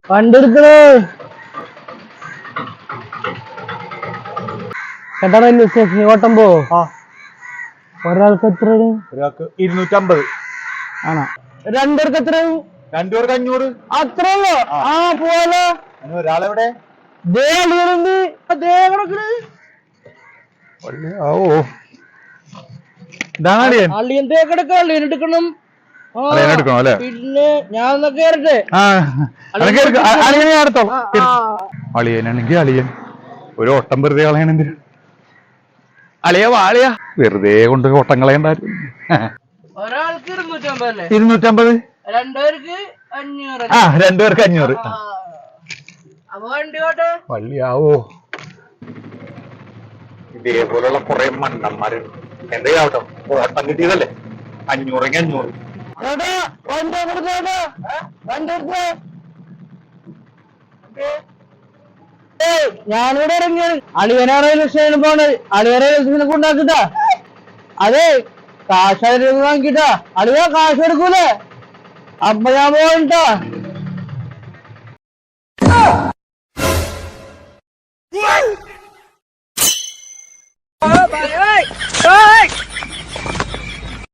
വണ്ടി എടുക്കണേ ചേട്ടാ ഓട്ടം പോ ഒരാൾക്ക് എത്ര ഒരാൾക്ക് 250 ആണോ രണ്ടുപേർക്ക് എത്ര രണ്ടുപേർക്ക് 500 അത്രേ ഉള്ളൂ ആ പോവാലോ ഒരാളെവിടെ അള്ളിയൻ തേക്കെടുക്ക അള്ളിയൻ എടുക്കണം പിന്നെ ഞാൻ കേറട്ടെ അളിയനാണെങ്കിൽ അളിയൻ ഒരു ഓട്ടം വെറുതെ കളയണെന്തിന് അളിയ വാളിയ വെറുതെ കൊണ്ട് ഓട്ടം കളയണ്ടായിരുന്നു. ഒരാൾക്ക് 250 രണ്ടുപേർക്ക് 500 ആ രണ്ടുപേർക്ക് 500 വള്ളിയാവോ ഇതേപോലുള്ള കുറെ മണ്ണന്മാര് എന്താ ഓട്ടം കിട്ടിയതല്ലേ 500 ഞാനിവിടെ ഇറങ്ങിയാണ് അളിയന റെയിൽവേ സ്റ്റേഷനിൽ പോണത് അളിയ റെയിൽവേ സ്റ്റേഷനിൽ കൊണ്ടാക്കിട്ടാ അതെ കാശ് വാങ്ങിട്ടാ അളിയ കാശ് എടുക്കൂലേ അപ്പൊ ഞാൻ പോയിട്ടാ